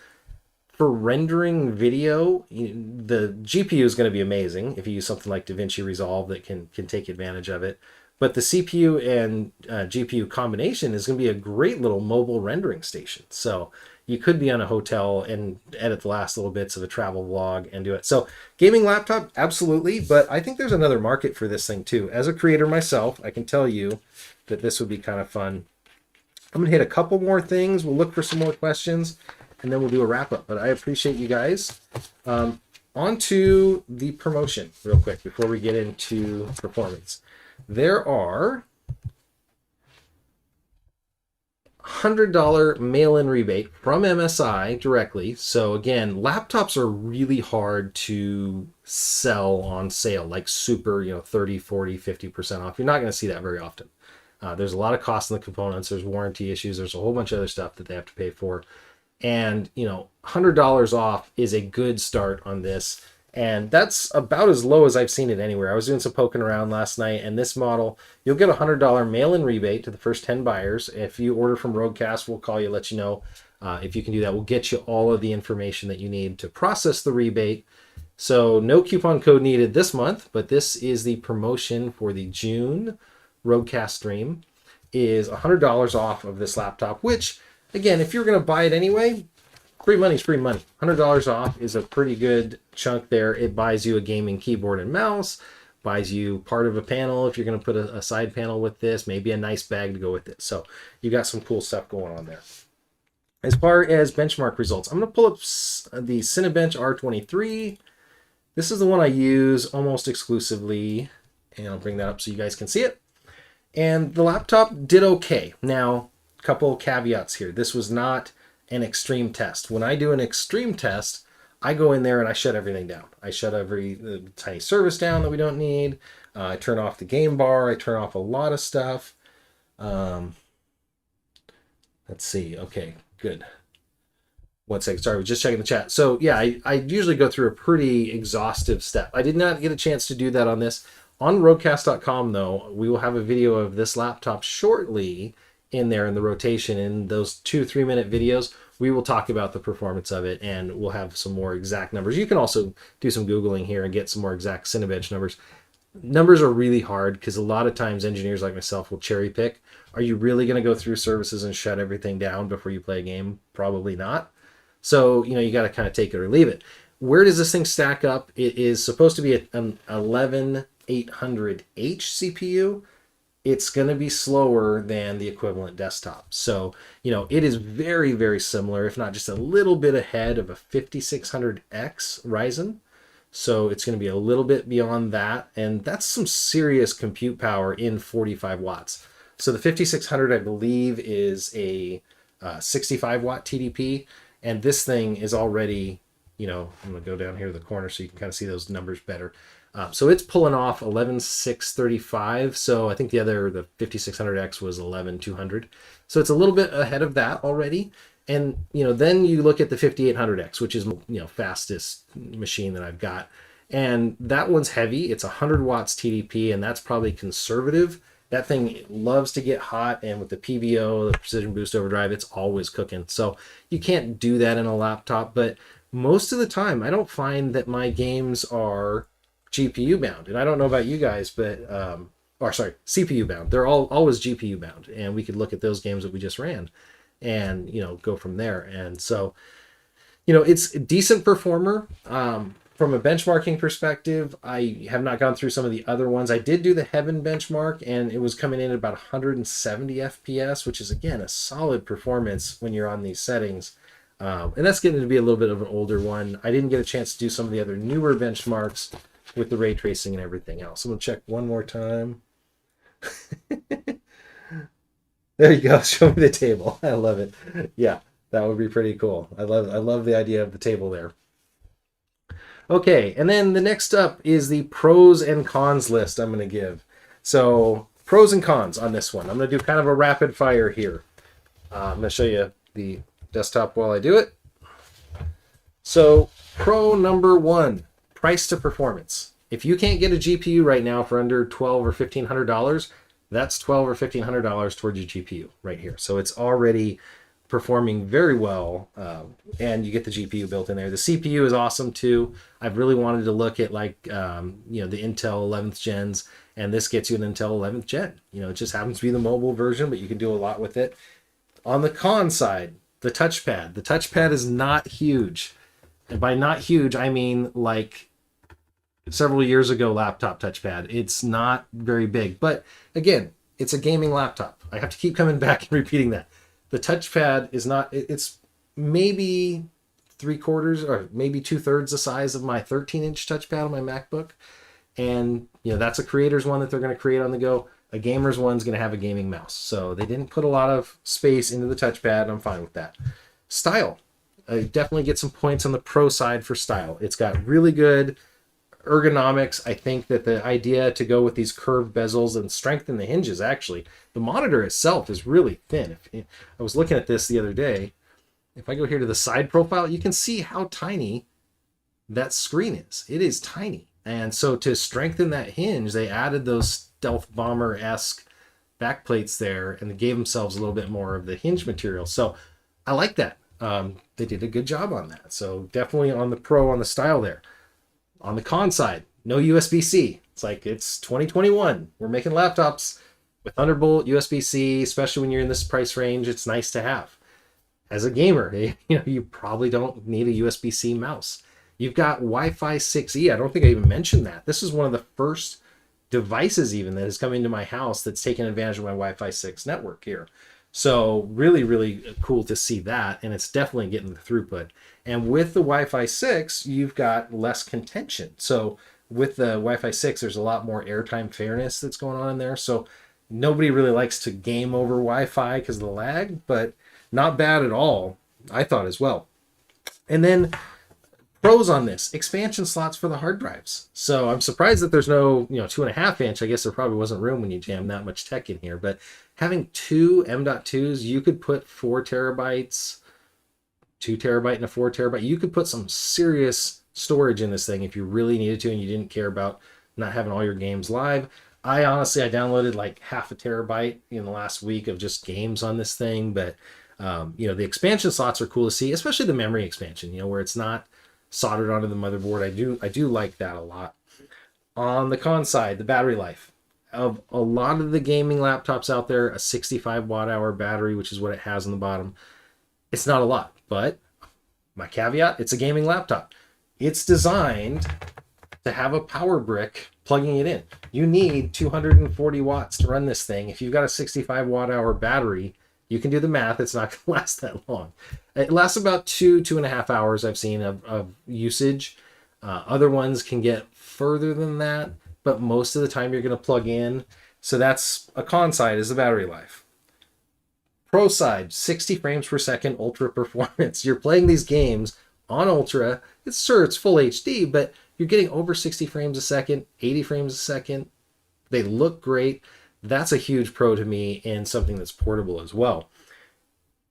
For rendering video, the GPU is going to be amazing if you use something like DaVinci Resolve that can take advantage of it. But the CPU and GPU combination is going to be a great little mobile rendering station. So you could be on a hotel and edit the last little bits of a travel vlog and do it. So gaming laptop, absolutely. But I think there's another market for this thing too. As a creator myself, I can tell you that this would be kind of fun. I'm going to hit a couple more things. We'll look for some more questions, and then we'll do a wrap up. But I appreciate you guys. On to the promotion real quick before we get into performance. There are $100 mail-in rebate from MSI directly. So again, laptops are really hard to sell on sale, like super, 30, 40, 50% off. You're not going to see that very often. There's a lot of cost in the components. There's warranty issues. There's a whole bunch of other stuff that they have to pay for. And, $100 off is a good start on this. And that's about as low as I've seen it anywhere. I was doing some poking around last night, and this model, you'll get a $100 mail-in rebate to the first 10 buyers. If you order from Roguecast, we'll call you, let you know if you can do that. We'll get you all of the information that you need to process the rebate. So no coupon code needed this month, but this is the promotion for the June Roguecast stream, is $100 off of this laptop, which, again, if you're going to buy it anyway, free money is free money. $100 off is a pretty good chunk there. It buys you a gaming keyboard and mouse, buys you part of a panel if you're going to put a side panel with this, maybe a nice bag to go with it. So you got some cool stuff going on there. As far as benchmark results, I'm going to pull up the Cinebench R23. This is the one I use almost exclusively, and I'll bring that up so you guys can see it. And the laptop did okay. Now, a couple caveats here. This was not an extreme test. When I do an extreme test, I go in there and I shut everything down. I shut every tiny service down that we don't need. I turn off the game bar. I turn off a lot of stuff. Let's see. Okay, good. One second. Sorry, I was just checking the chat. So yeah, I usually go through a pretty exhaustive step. I did not get a chance to do that on this. On roadcast.com, though, we will have a video of this laptop shortly in there in the rotation. In those 2-3 minute videos, we will talk about the performance of it, and we'll have some more exact numbers. You can also do some Googling here and get some more exact Cinebench numbers. Numbers are really hard because a lot of times engineers like myself will cherry pick. Are you really going to go through services and shut everything down before you play a game? Probably not. So, you got to kind of take it or leave it. Where does this thing stack up? It is supposed to be an 11800H CPU. It's going to be slower than the equivalent desktop. So, it is very, very similar, if not just a little bit ahead of a 5600X Ryzen. So it's going to be a little bit beyond that. And that's some serious compute power in 45 watts. So the 5600, I believe, is a 65 watt TDP. And this thing is already, I'm going to go down here to the corner so you can kind of see those numbers better. So it's pulling off 11635. So I think the 5600X was 11200. So it's a little bit ahead of that already. And, then you look at the 5800X, which is, fastest machine that I've got. And that one's heavy. It's 100 watts TDP, and that's probably conservative. That thing loves to get hot, and with the PBO, the Precision Boost Overdrive, it's always cooking. So you can't do that in a laptop, but most of the time, I don't find that my games are GPU bound. And I don't know about you guys, but, CPU bound. They're always GPU bound, and we could look at those games that we just ran and go from there. And so it's a decent performer. From a benchmarking perspective, I have not gone through some of the other ones. I did do the Heaven benchmark, and it was coming in at about 170 FPS, which is, again, a solid performance when you're on these settings. And that's getting to be a little bit of an older one. I didn't get a chance to do some of the other newer benchmarks with the ray tracing and everything else. I'm going to check one more time. There you go. Show me the table. I love it. Yeah, that would be pretty cool. I love the idea of the table there. Okay, and then the next up is the pros and cons list I'm going to give. So pros and cons on this one. I'm going to do kind of a rapid fire here. I'm going to show you the desktop while I do it. So pro number one, price to performance. If you can't get a GPU right now for under $1,200 or $1,500, that's $1,200 or $1,500 towards your GPU right here. So it's already performing very well, and you get the GPU built in there. The CPU is awesome too. I've really wanted to look at the Intel 11th gens, and this gets you an Intel 11th gen. It just happens to be the mobile version, but you can do a lot with it. On the con side, the touchpad. The touchpad is not huge. And by not huge, I mean like several years ago laptop touchpad. It's not very big, but again, it's a gaming laptop. I have to keep coming back and repeating that. The touchpad is not, it's maybe 3/4 or maybe 2/3 the size of my 13-inch touchpad on my MacBook. And, that's a creator's one that they're going to create on the go. A gamer's one's going to have a gaming mouse. So they didn't put a lot of space into the touchpad, and I'm fine with that. Style. I definitely get some points on the pro side for style. It's got really good ergonomics. I think that the idea to go with these curved bezels and strengthen the hinges, actually, the monitor itself is really thin. I was looking at this the other day. If I go here to the side profile, you can see how tiny that screen is. It is tiny. And so to strengthen that hinge, they added those stealth bomber-esque backplates there, and they gave themselves a little bit more of the hinge material. So I like that. They did a good job on that. So definitely on the pro, on the style there. On the con side, no USB-C. It's like, it's 2021. We're making laptops with Thunderbolt, USB-C, especially when you're in this price range. It's nice to have. As a gamer, you probably don't need a USB-C mouse. You've got Wi-Fi 6E. I don't think I even mentioned that. This is one of the first devices even that has come into my house that's taken advantage of my Wi-Fi 6 network here. So really, really cool to see that, and it's definitely getting the throughput. And with the Wi-Fi 6, you've got less contention. So with the Wi-Fi 6, there's a lot more airtime fairness that's going on in there. So nobody really likes to game over Wi-Fi because of the lag, but not bad at all, I thought as well. And then Pros on this: expansion slots for the hard drives. So I'm surprised that there's no 2.5 inch. I guess there probably wasn't room when you jam that much tech in here, but having two M.2s, you could put 4 terabytes, 2 terabyte and a 4 terabyte. You could put some serious storage in this thing if you really needed to and you didn't care about not having all your games live. I downloaded like half a terabyte in the last week of just games on this thing, but the expansion slots are cool to see, especially the memory expansion, where it's not soldered onto the motherboard. I do like that a lot. On the con side, the battery life of a lot of the gaming laptops out there, a 65 watt hour battery, which is what it has on the bottom. It's not a lot, but my caveat, it's a gaming laptop. It's designed to have a power brick plugging it in. You need 240 watts to run this thing. If you've got a 65 watt hour battery, you can do the math. It's not going to last that long. It lasts about 2.5 hours I've seen of usage. Other ones can get further than that, but most of the time you're going to plug in. So that's a con side, is the battery life. Pro side, 60 frames per second ultra performance. You're playing these games on ultra. It's full HD, but you're getting over 60 frames a second, 80 frames a second. They look great. That's a huge pro to me, and something that's portable as well.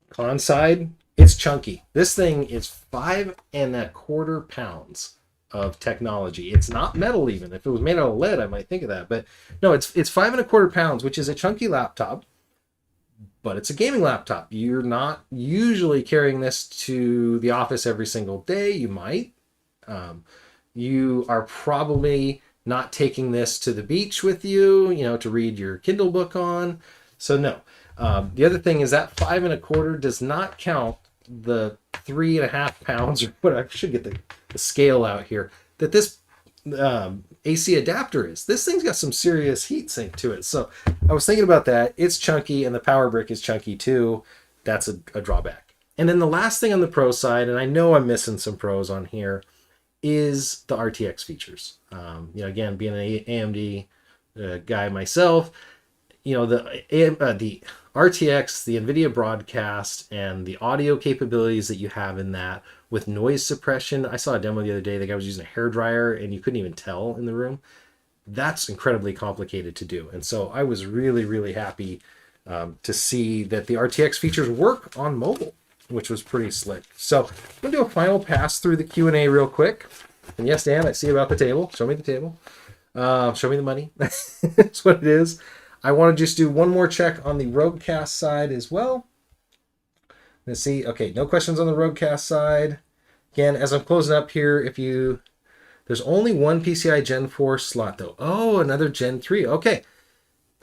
Con side, it's chunky. This thing is 5.25 pounds of technology. It's not metal even. If it was made out of lead, I might think of that. But no, it's 5.25 pounds, which is a chunky laptop, but it's a gaming laptop. You're not usually carrying this to the office every single day. You might. You are probably not taking this to the beach with you, to read your Kindle book on. So no. The other thing is that 5.25 does not count the 3.5 pounds, or what, I should get the scale out here, that this AC adapter is. This thing's got some serious heat sink to it. So I was thinking about that. It's chunky, and the power brick is chunky too. That's a drawback. And then the last thing on the pro side, and I know I'm missing some pros on here, is the RTX features. Again, being an AMD guy myself, the RTX, the NVIDIA broadcast, and the audio capabilities that you have in that with noise suppression. I saw a demo the other day. The guy was using a hairdryer and you couldn't even tell in the room. That's incredibly complicated to do. And so I was really, really happy to see that the RTX features work on mobile, which was pretty slick. So I'm going to do a final pass through the Q&A real quick. And yes, Dan, I see about the table. Show me the table. Show me the money. That's what it is. I want to just do one more check on the Roguecast side as well. Let's see. Okay, no questions on the Roguecast side. Again, as I'm closing up here, there's only one PCI Gen 4 slot though. Oh, another Gen 3. Okay.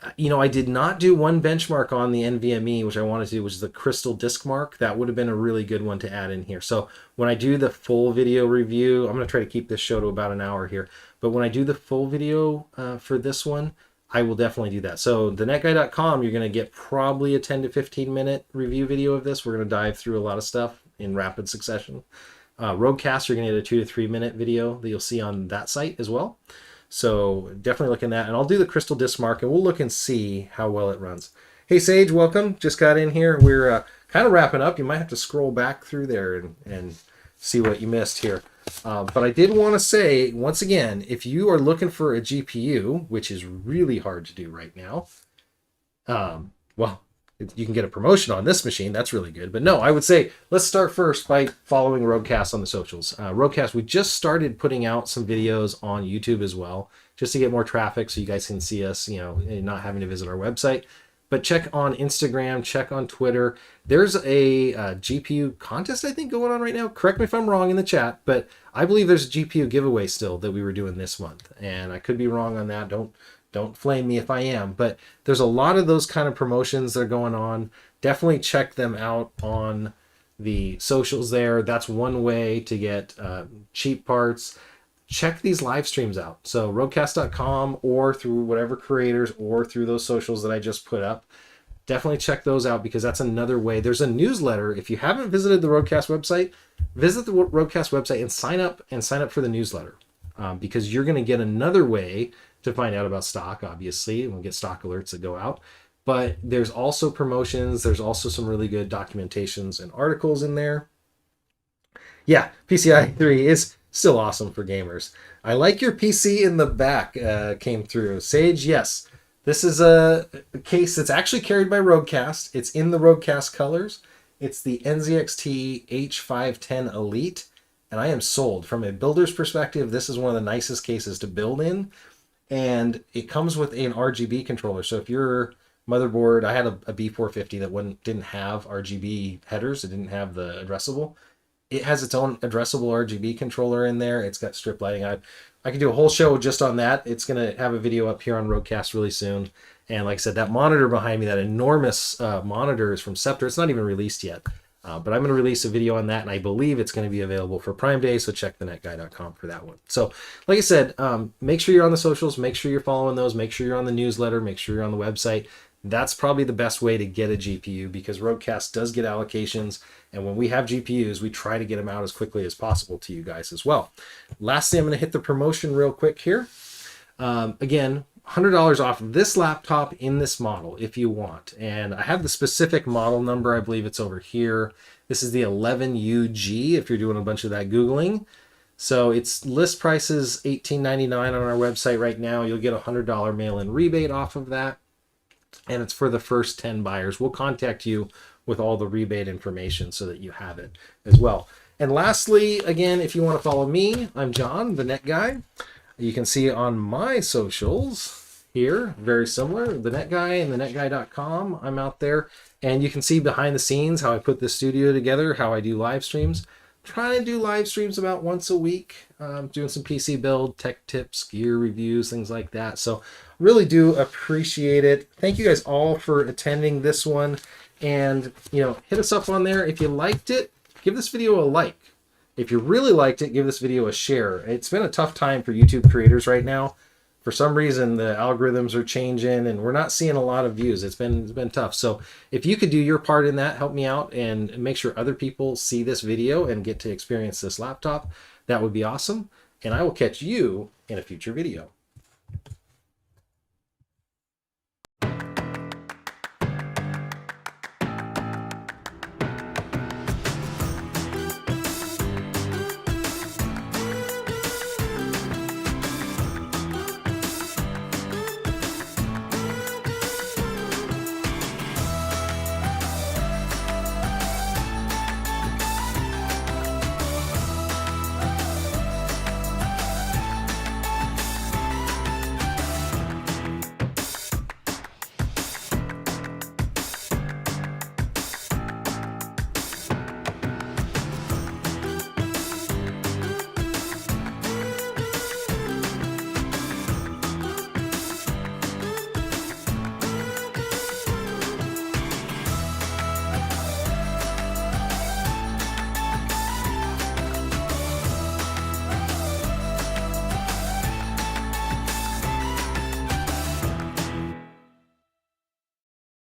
I did not do one benchmark on the NVMe, which I wanted to do, which is the Crystal Disk Mark. That would have been a really good one to add in here. So when I do the full video review, I'm going to try to keep this show to about an hour here. But when I do the full video for this one, I will definitely do that. So thenetguy.com, you're going to get probably a 10 to 15 minute review video of this. We're going to dive through a lot of stuff in rapid succession. Roguecast, you're going to get a 2 to 3 minute video that you'll see on that site as well. So definitely look in that, and I'll do the Crystal Disk Mark, and we'll look and see how well it runs. Hey, Sage, welcome. Just got in here. We're kind of wrapping up. You might have to scroll back through there and see what you missed here. But I did want to say, once again, if you are looking for a GPU, which is really hard to do right now, you can get a promotion on this machine. That's really good. But no, I would say let's start first by following Roguecast on the socials. Roguecast, we just started putting out some videos on YouTube as well, just to get more traffic so you guys can see us, and not having to visit our website. But check on Instagram, check on Twitter. There's a GPU contest, I think, going on right now. Correct me if I'm wrong in the chat, but I believe there's a GPU giveaway still that we were doing this month. And I could be wrong on that. Don't flame me if I am, but there's a lot of those kind of promotions that are going on. Definitely check them out on the socials there. That's one way to get cheap parts. Check these live streams out. So roguecast.com, or through whatever creators, or through those socials that I just put up. Definitely check those out, because that's another way. There's a newsletter. If you haven't visited the Roguecast website, visit the Roguecast website and sign up for the newsletter, because you're going to get another way to find out about stock. Obviously, we'll get stock alerts that go out, but there's also promotions. There's also some really good documentations and articles in there. Yeah, PCI 3 is Still awesome for gamers. I like your PC in the back came through. Sage, yes. This is a case that's actually carried by Roadcast. It's in the Roadcast colors. It's the NZXT H510 Elite, and I am sold. From a builder's perspective, this is one of the nicest cases to build in, and it comes with an RGB controller. So if your motherboard, I had a B450 that didn't have RGB headers, it didn't have the addressable. It has its own addressable RGB controller in there. It's got strip lighting. I could do a whole show just on that. It's going to have a video up here on Roadcast really soon. And like I said, that monitor behind me, that enormous monitor is from Scepter. It's not even released yet. But I'm going to release a video on that, and I believe it's going to be available for Prime Day, so check thenetguy.com for that one. So, like I said, make sure you're on the socials, make sure you're following those, make sure you're on the newsletter, make sure you're on the website. That's probably the best way to get a GPU, because Roadcast does get allocations, and when we have GPUs, we try to get them out as quickly as possible to you guys as well. Lastly, I'm going to hit the promotion real quick here. Again, $100 off this laptop in this model if you want. And I have the specific model number. I believe it's over here. This is the 11UG if you're doing a bunch of that Googling. So its list price is $18.99 on our website right now. You'll get a $100 mail-in rebate off of that. And it's for the first 10 buyers. We'll contact you with all the rebate information so that you have it as well. And lastly, again, if you want to follow me, I'm John, the Net Guy. You can see on my socials here, very similar, the Net Guy and thenetguy.com. I'm out there, and you can see behind the scenes how I put the studio together, how I do live streams. I'm trying to do live streams about once a week, doing some PC build, tech tips, gear reviews, things like that. So really do appreciate it. Thank you guys all for attending this one, and hit us up on there. If you liked it, give this video a like. If you really liked it, give this video a share. It's been a tough time for YouTube creators right now. For some reason, the algorithms are changing, and we're not seeing a lot of views. It's been tough. So if you could do your part in that, help me out and make sure other people see this video and get to experience this laptop, that would be awesome. And I will catch you in a future video.